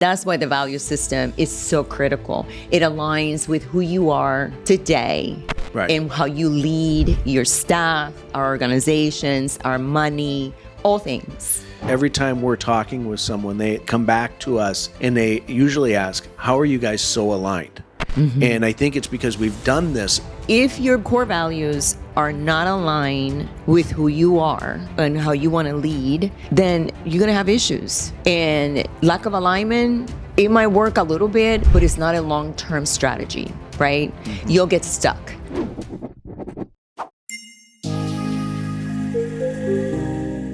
That's why the value system is so critical. It aligns with who you are today, right, and how you lead your staff, our organizations, our money, all things. Every time we're talking with someone, they come back to us and they usually ask, how are you guys so aligned? Mm-hmm. And I think it's because we've done this. If your core values are not aligned with who you are and how you want to lead, then you're going to have issues. And lack of alignment, it might work a little bit, but it's not a long-term strategy, right? Mm-hmm. You'll get stuck.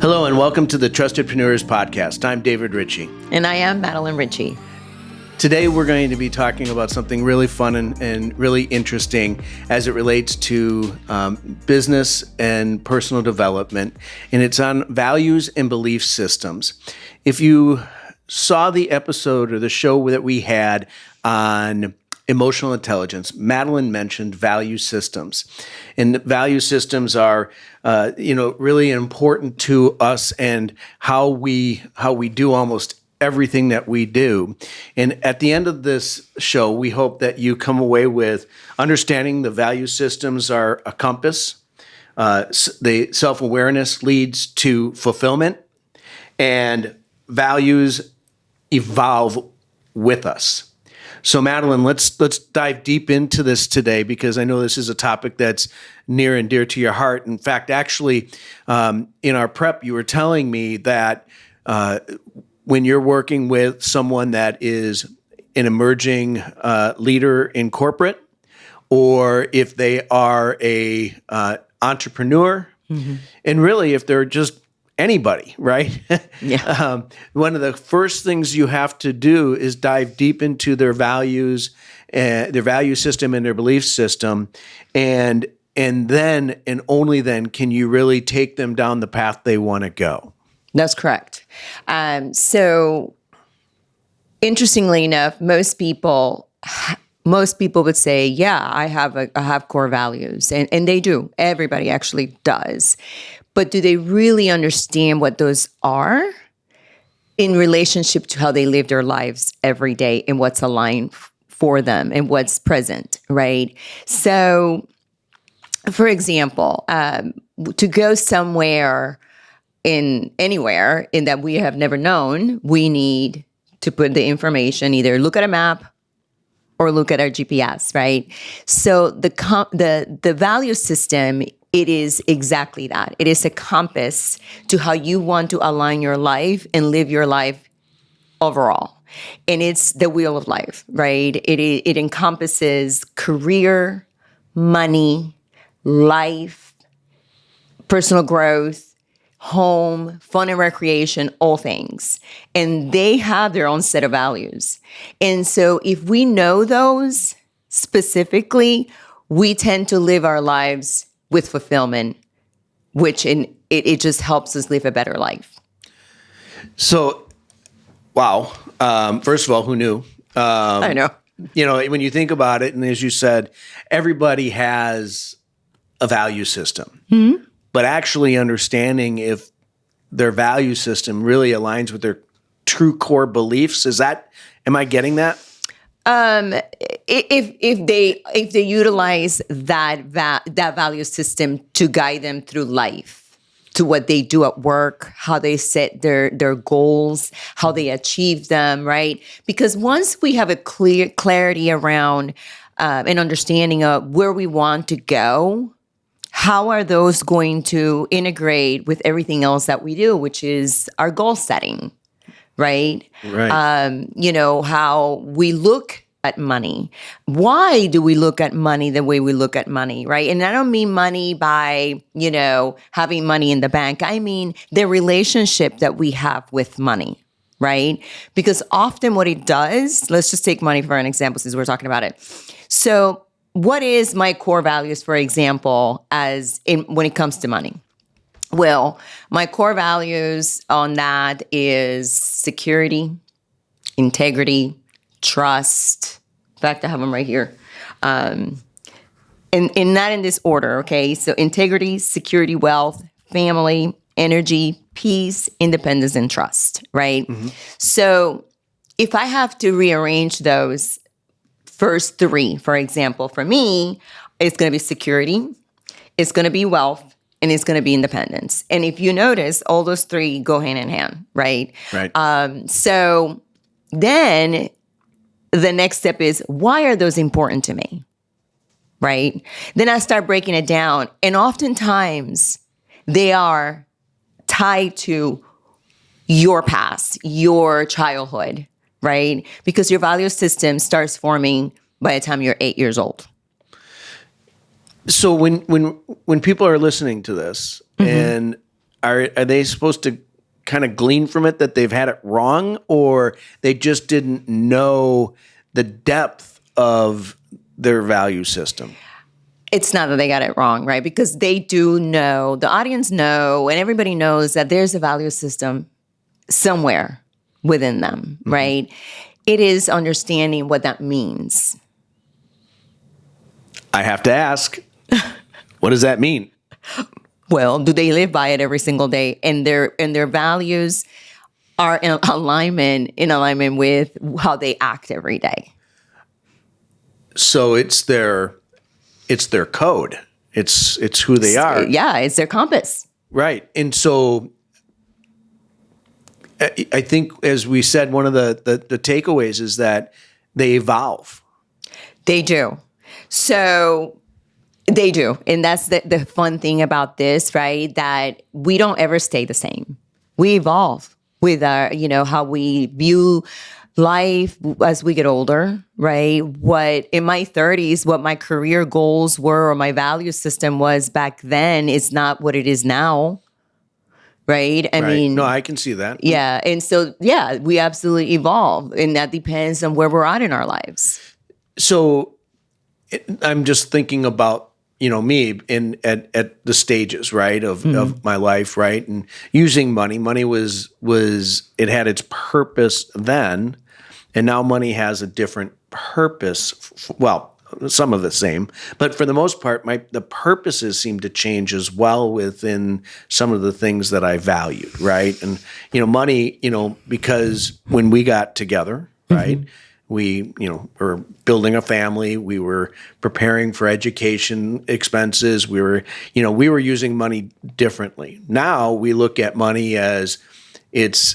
Hello and welcome to the Trustedpreneurs podcast. I'm David Ricci. And I am Madeline Ricci. Today we're going to be talking about something really fun and really interesting as it relates to business and personal development, and it's on values and belief systems. If you saw the episode or the show that we had on emotional intelligence, Madeline mentioned value systems, and value systems are really important to us and how we do almost everything that we do. And at the end of this show, we hope that you come away with understanding the value systems are a compass. The self-awareness leads to fulfillment, and values evolve with us. So Madeline, let's dive deep into this today, because I know this is a topic that's near and dear to your heart. In fact, actually, in our prep, you were telling me that when you're working with someone that is an emerging leader in corporate, or if they are a entrepreneur, mm-hmm. and really if they're just anybody, right? Yeah. One of the first things you have to do is dive deep into their values, their value system and their belief system, and then and only then can you really take them down the path they want to go. That's correct. So interestingly enough, most people would say, yeah, I have core values, and they do. Everybody actually does. But do they really understand what those are in relationship to how they live their lives every day and what's aligned for them and what's present, right? So, for example, to go somewhere anywhere in that we have never known, we need to put the information, either look at a map or look at our GPS, right? So the value system, it is exactly that. It is a compass to how you want to align your life and live your life overall. And it's the wheel of life, right? It encompasses career, money, life, personal growth, home, fun and recreation, all things. And they have their own set of values. And so if we know those specifically, we tend to live our lives with fulfillment, which it just helps us live a better life. So, wow. First of all, who knew? I know. When you think about it, and as you said, everybody has a value system. Mm-hmm. But actually understanding if their value system really aligns with their true core beliefs, am I getting that? If they utilize that value system to guide them through life, to what they do at work, how they set their goals, how they achieve them, right? Because once we have a clarity around an understanding of where we want to go, how are those going to integrate with everything else that we do, which is our goal setting, right? Right. How we look at money. Why do we look at money the way we look at money, right? And I don't mean money by, having money in the bank. I mean the relationship that we have with money, right? Because often what it does, let's just take money for an example since we're talking about it. So what is my core values, for example, when it comes to money? Well, my core values on that is security, integrity, trust. In fact, I have them right here. And not in this order, okay? So integrity, security, wealth, family, energy, peace, independence, and trust, right? Mm-hmm. So if I have to rearrange those first three, for example, for me, it's going to be security, it's going to be wealth, and it's going to be independence. And if you notice, all those three go hand in hand, right? Right. So then the next step is, why are those important to me? Right? Then I start breaking it down. And oftentimes they are tied to your past, your childhood, right? Because your value system starts forming by the time you're 8 years old. So when people are listening to this, and are they supposed to kind of glean from it that they've had it wrong, or they just didn't know the depth of their value system? It's not that they got it wrong, right? Because they do know, the audience know, and everybody knows that there's a value system somewhere within them, right? It is understanding what that means. I have to ask, what does that mean? Well, do they live by it every single day? And their values are in alignment with how they act every day. So it's their code. It's who they are. Yeah, it's their compass. Right. And so I think, as we said, one of the takeaways is that they evolve. They do. So they do. And that's the fun thing about this, right? That we don't ever stay the same. We evolve with our, how we view life as we get older, right? What in my 30s, what my career goals were or my value system was back then is not what it is now. Right? I mean, no, I can see that. Yeah. And so, yeah, we absolutely evolve. And that depends on where we're at in our lives. So I'm just thinking about, me at the stages, right, of my life, right? And using money. Money was it had its purpose then, and now money has a different purpose. Well, some of the same, but for the most part, the purposes seem to change as well within some of the things that I valued, right? And money, because when we got together, right, we were building a family, we were preparing for education expenses, we were using money differently. Now we look at money as it's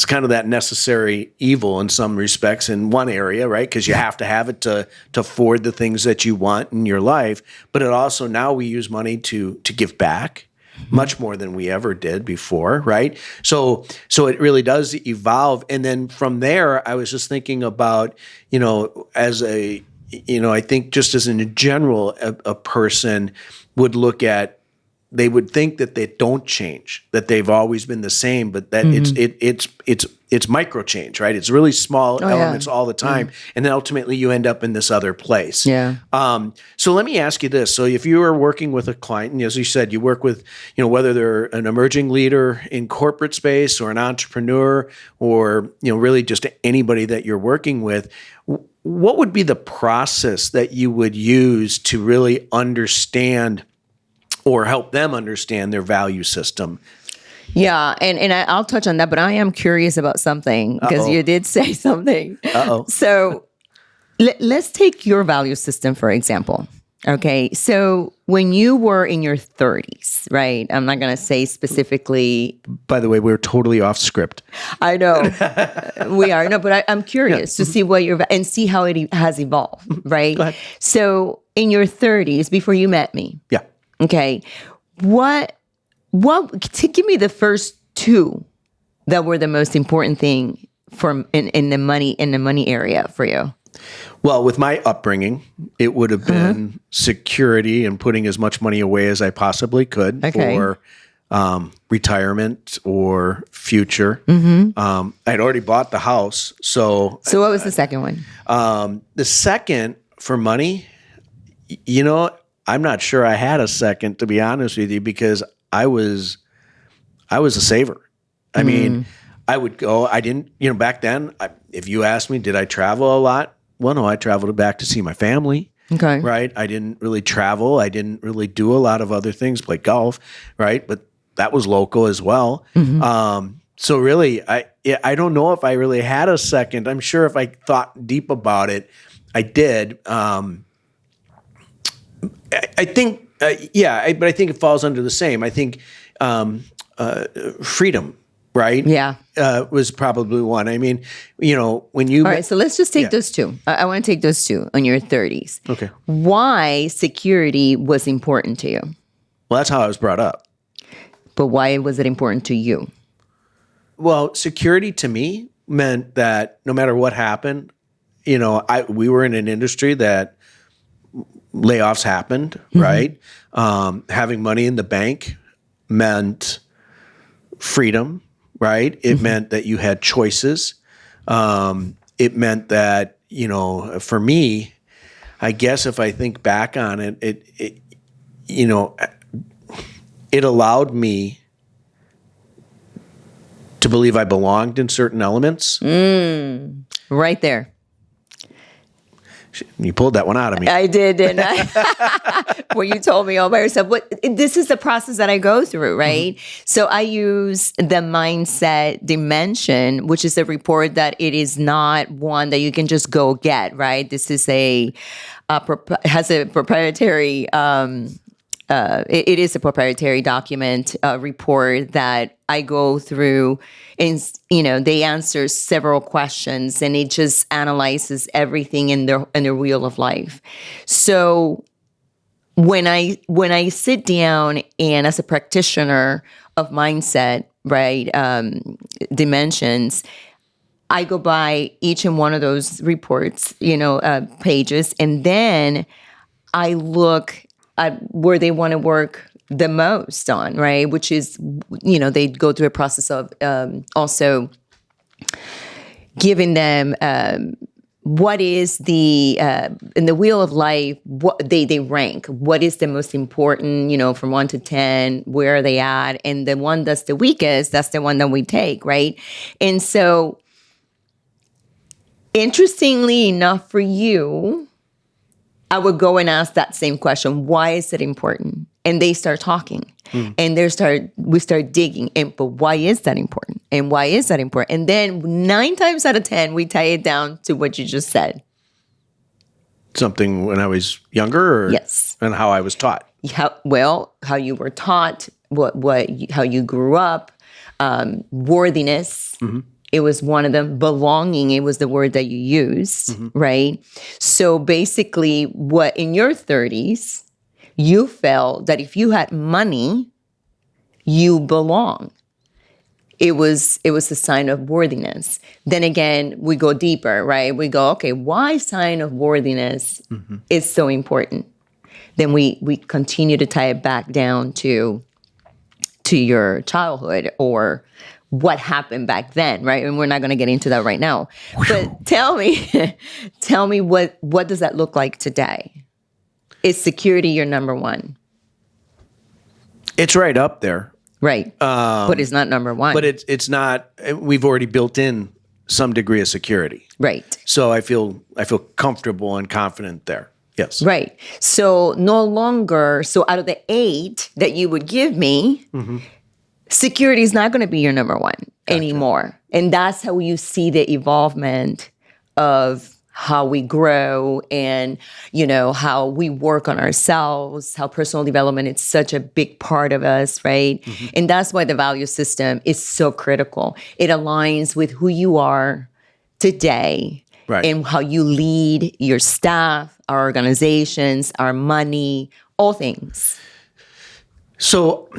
kind of that necessary evil in some respects in one area, right? Because you have to have it to afford the things that you want in your life. But it also, now we use money to give back much more than we ever did before, right? So it really does evolve. And then from there, I was just thinking about, as I think just as in general, a person would look at, they would think that they don't change, that they've always been the same, but that it's micro change, right? It's really small elements all the time, and then ultimately you end up in this other place. Yeah. So let me ask you this: so if you are working with a client, and as you said, you work with whether they're an emerging leader in corporate space or an entrepreneur, or really just anybody that you're working with, what would be the process that you would use to really understand or help them understand their value system? Yeah, and I'll touch on that, but I am curious about something because you did say something. So let's take your value system, for example. Okay, so when you were in your 30s, right? I'm not going to say specifically. By the way, we're totally off script. I know we are. No, but I'm curious to see what and see how it has evolved, right? Go ahead. So in your 30s, before you met me. Yeah. Okay. What give me the first two that were the most important thing in the money area for you? Well, with my upbringing, it would have been security and putting as much money away as I possibly could for retirement or future. I'd already bought the house. So what was the second one? The second, for money, I'm not sure I had a second, to be honest with you, because I was a saver. I mean, I would go, I didn't, back then, if you asked me, did I travel a lot? Well, no, I traveled back to see my family. Okay. Right. I didn't really travel. I didn't really do a lot of other things, play golf. Right. But that was local as well. So really, I don't know if I really had a second. I'm sure if I thought deep about it, I did. I think, but I think it falls under the same. I think freedom, right? Yeah. Was probably one. I mean, when you... All right, so let's just take those two. I want to take those two on your 30s. Okay. Why security was important to you? Well, that's how I was brought up. But why was it important to you? Well, security to me meant that no matter what happened, we were in an industry that layoffs happened, right? Having money in the bank meant freedom, right? It meant that you had choices. It meant that, for me, I guess if I think back on it, it allowed me to believe I belonged in certain elements. Right there. You pulled that one out of me. I did, didn't I? When you told me all by yourself. This is the process that I go through, right? So I use the mindset dimension, which is a report that it is not one that you can just go get, right? This is has a proprietary it is a proprietary document report that I go through, and they answer several questions, and it just analyzes everything in the wheel of life. So when I sit down and as a practitioner of mindset, right, dimensions, I go by each and one of those reports, pages, and then I look at where they want to work the most on, right? Which is, they go through a process of also giving them what is the in the wheel of life, what they rank. What is the most important, from 1 to 10, where are they at? And the one that's the weakest, that's the one that we take, right? And so, interestingly enough for you, I would go and ask that same question. Why is it important? And they start talking, and we start digging. But why is that important? And why is that important? And then 9 times out of 10, we tie it down to what you just said. Something when I was younger, or yes, and how I was taught. How you were taught, how you grew up, worthiness. It was one of them. Belonging, it was the word that you used, right? So basically, what in your 30s, you felt that if you had money, you belong. It was a sign of worthiness. Then again, we go deeper, right? We go, okay, why sign of worthiness is so important? Then we continue to tie it back down to your childhood or what happened back then, right? And we're not going to get into that right now. But tell me what does that look like today? Is security your number one? It's right up there. Right. But it's not number one. But it's not, we've already built in some degree of security. Right. So I feel comfortable and confident there. Yes. Right. So no longer, out of the 8 that you would give me, security is not going to be your number one anymore. And that's how you see the evolvement of how we grow and, how we work on ourselves, how personal development is such a big part of us, right? And that's why the value system is so critical. It aligns with who you are today, right, and how you lead your staff, our organizations, our money, all things. So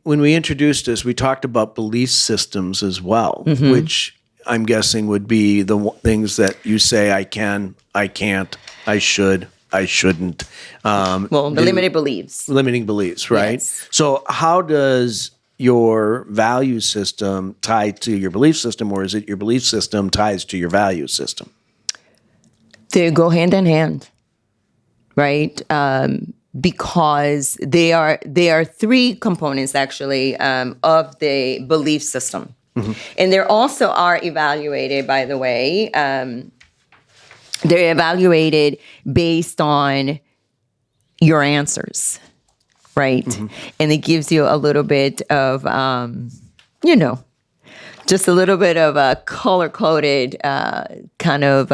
when we introduced this, we talked about belief systems as well, which I'm guessing would be the things that you say, I can, I can't, I should, I shouldn't. The limiting beliefs. Limiting beliefs, right? Yes. So how does your value system tie to your belief system, or is it your belief system ties to your value system? They go hand in hand, right? Because they are 3 components actually of the belief system. And they also are evaluated, by the way. They're evaluated based on your answers, right? And it gives you a little bit of, just a little bit of a color-coded kind of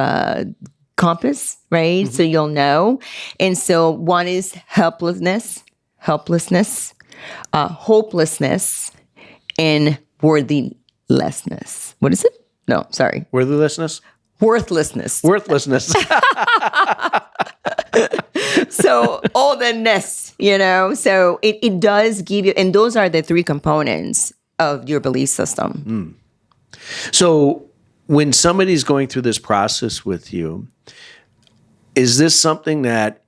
compass, right? So you'll know. And so one is helplessness, hopelessness, and worthlessness. What is it? No, sorry. Worthlessness? Worthlessness. Worthlessness. So all the ness, so it does give you, and those are the three components of your belief system. So when somebody's going through this process with you, is this something that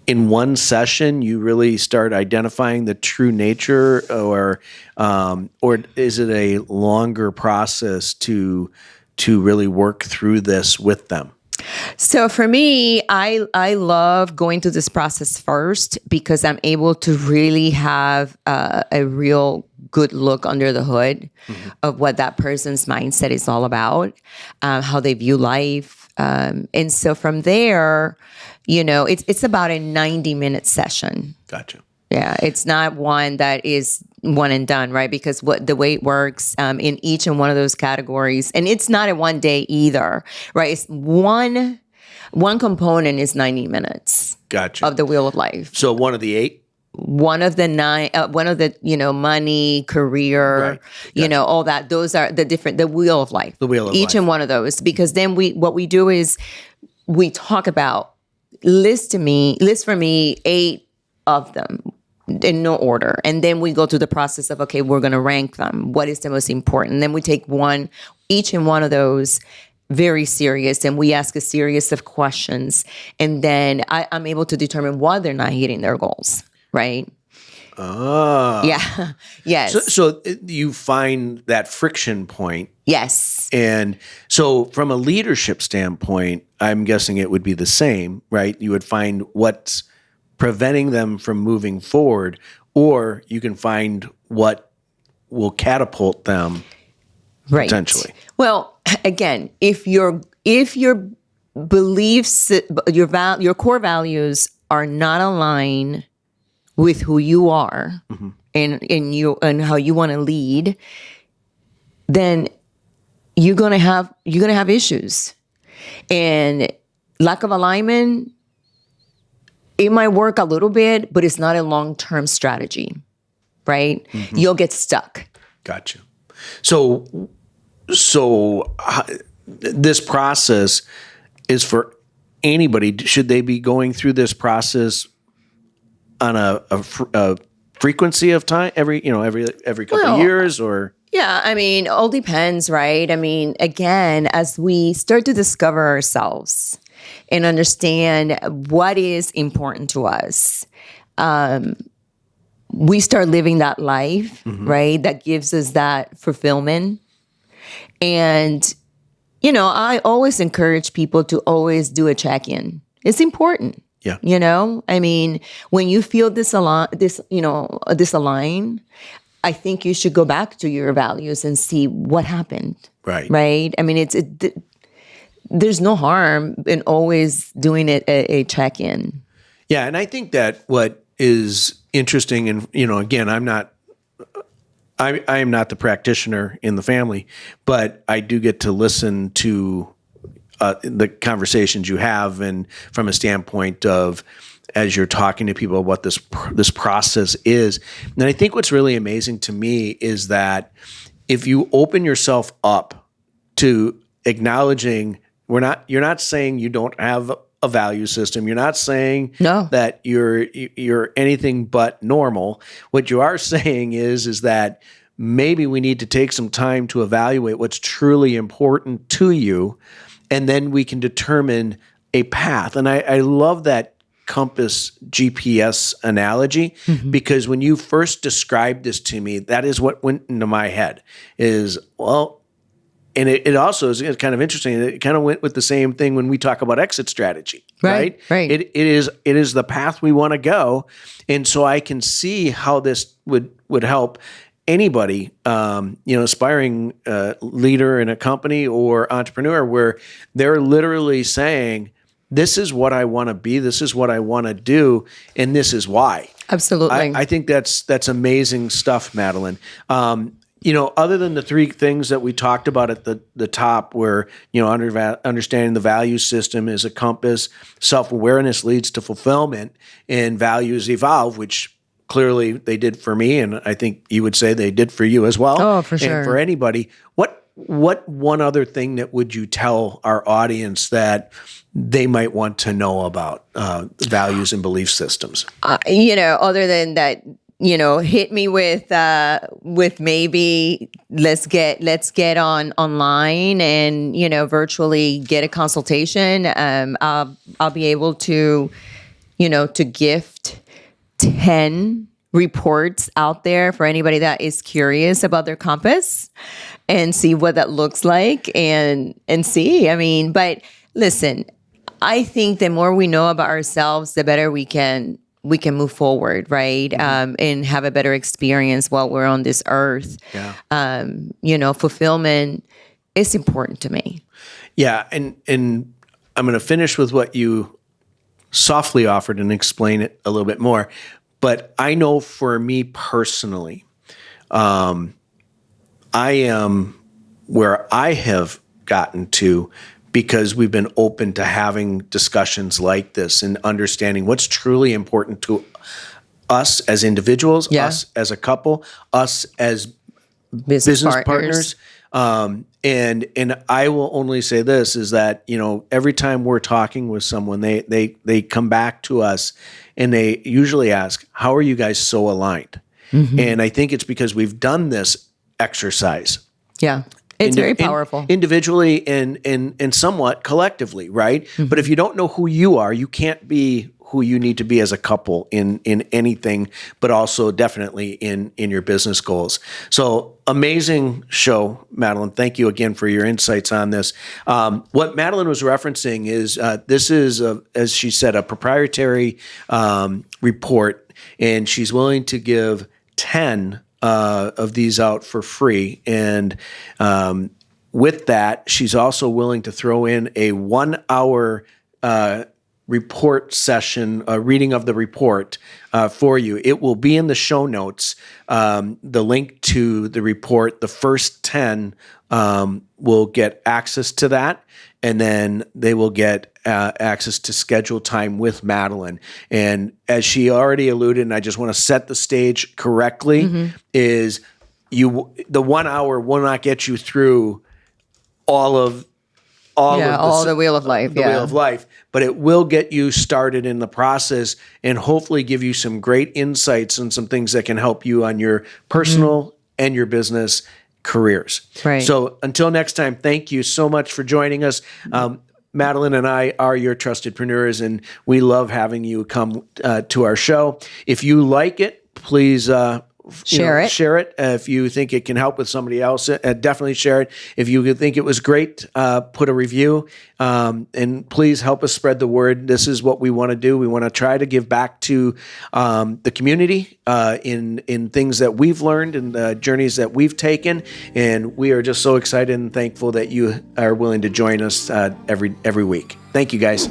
in one session you really start identifying the true nature, or is it a longer process to really work through this with them? So for me, I love going through this process first because I'm able to really have a real good look under the hood of what that person's mindset is all about, how they view life. And so from there, it's about a 90-minute session. Gotcha. Yeah, it's not one that is one and done, right? Because the way it works in each and one of those categories, and it's not a one day either, right? It's one component is 90 minutes. Gotcha. Of the wheel of life. So one of the 8? One of the 9, one of the, money, career, Right. Gotcha. All that. Those are the wheel of life. The wheel of each life. and one of those, because then what we do is we talk about, list for me 8 of them in no order. And then we go through the process of, okay, we're going to rank them. What is the most important? And then we take each and one of those very serious, and we ask a series of questions. And then I'm able to determine why they're not hitting their goals, right? Yeah. Yes. So you find that friction point. Yes. And so from a leadership standpoint, I'm guessing it would be the same, right? You would find what's preventing them from moving forward, or you can find what will catapult them right. potentially. Well, again, if your beliefs, your core values are not aligned with who you are and how you want to lead, then you're gonna have issues. And lack of alignment, it might work a little bit, but it's not a long-term strategy, right? You'll get stuck. Gotcha. So this process is for anybody. Should they be going through this process on a frequency of time every couple of years, or? Yeah, I mean, all depends, right? I mean, again, as we start to discover ourselves and understand what is important to us, we start living that life, right? That gives us that fulfillment. And, I always encourage people to always do a check-in. It's important. Yeah. I mean, when you feel disaligned, I think you should go back to your values and see what happened. Right. Right. I mean, there's no harm in always doing a check-in. Yeah. And I think that what is interesting, and, again, I am not the practitioner in the family, but I do get to listen to the conversations you have, and from a standpoint of, as you're talking to people, what this process is. And I think what's really amazing to me is that if you open yourself up to acknowledging, you're not saying you don't have a value system. You're not saying that you're anything but normal. What you are saying is that maybe we need to take some time to evaluate what's truly important to you, and then we can determine a path. And I love that compass GPS analogy, because when you first described this to me, that is what went into my head is, well, and it also is kind of interesting. It kind of went with the same thing when we talk about exit strategy, right? Right. It is the path we want to go. And so I can see how this would help anybody, aspiring leader in a company or entrepreneur, where they're literally saying, this is what I want to be, this is what I want to do, and this is why. Absolutely. I think that's amazing stuff, Madeline. other than the three things that we talked about at the top, where, understanding the value system is a compass, self-awareness leads to fulfillment, and values evolve, which clearly they did for me, and I think you would say they did for you as well. Oh, for sure. And for anybody, what one other thing that would you tell our audience that they might want to know about values and belief systems? Other than that, hit me with maybe let's get online and, virtually get a consultation. I'll be able to, to gift 10 reports out there for anybody that is curious about their compass and see what that looks like and see. But listen, I think the more we know about ourselves, the better we can move forward, right? Mm-hmm. And have a better experience while we're on this earth. Yeah. Fulfillment is important to me. Yeah. And I'm going to finish with what you softly offered and explain it a little bit more. But I know for me personally, I am where I have gotten to because we've been open to having discussions like this and understanding what's truly important to us as individuals, us as a couple, us as business partners. And I will only say this is that, every time we're talking with someone, they come back to us and they usually ask, how are you guys so aligned? Mm-hmm. And I think it's because we've done this exercise. Yeah. It's very powerful. Individually and somewhat collectively, right? Mm-hmm. But if you don't know who you are, you can't be who you need to be as a couple in anything, but also definitely in your business goals. So amazing show, Madeline. Thank you again for your insights on this. What Madeline was referencing is this is, as she said, a proprietary report, and she's willing to give 10 of these out for free. And with that, she's also willing to throw in a 1 hour report session, a reading of the report for you. It will be in the show notes. The link to the report, the first 10 will get access to that, and then they will get access to scheduled time with Madeline. And as she already alluded, and I just want to set the stage correctly, is the 1 hour will not get you through all of the wheel of life. The wheel of life. But it will get you started in the process and hopefully give you some great insights and some things that can help you on your personal and your business careers. Right. So until next time, thank you so much for joining us. Madeline and I are your Trustedpreneurs, and we love having you come to our show. If you like it, please share it. If you think it can help with somebody else, definitely share it. If you think it was great, put a review, and please help us spread the word. This is what we want to do. We want to try to give back to the community in things that we've learned and the journeys that we've taken. And we are just so excited and thankful that you are willing to join us every week. Thank you, guys.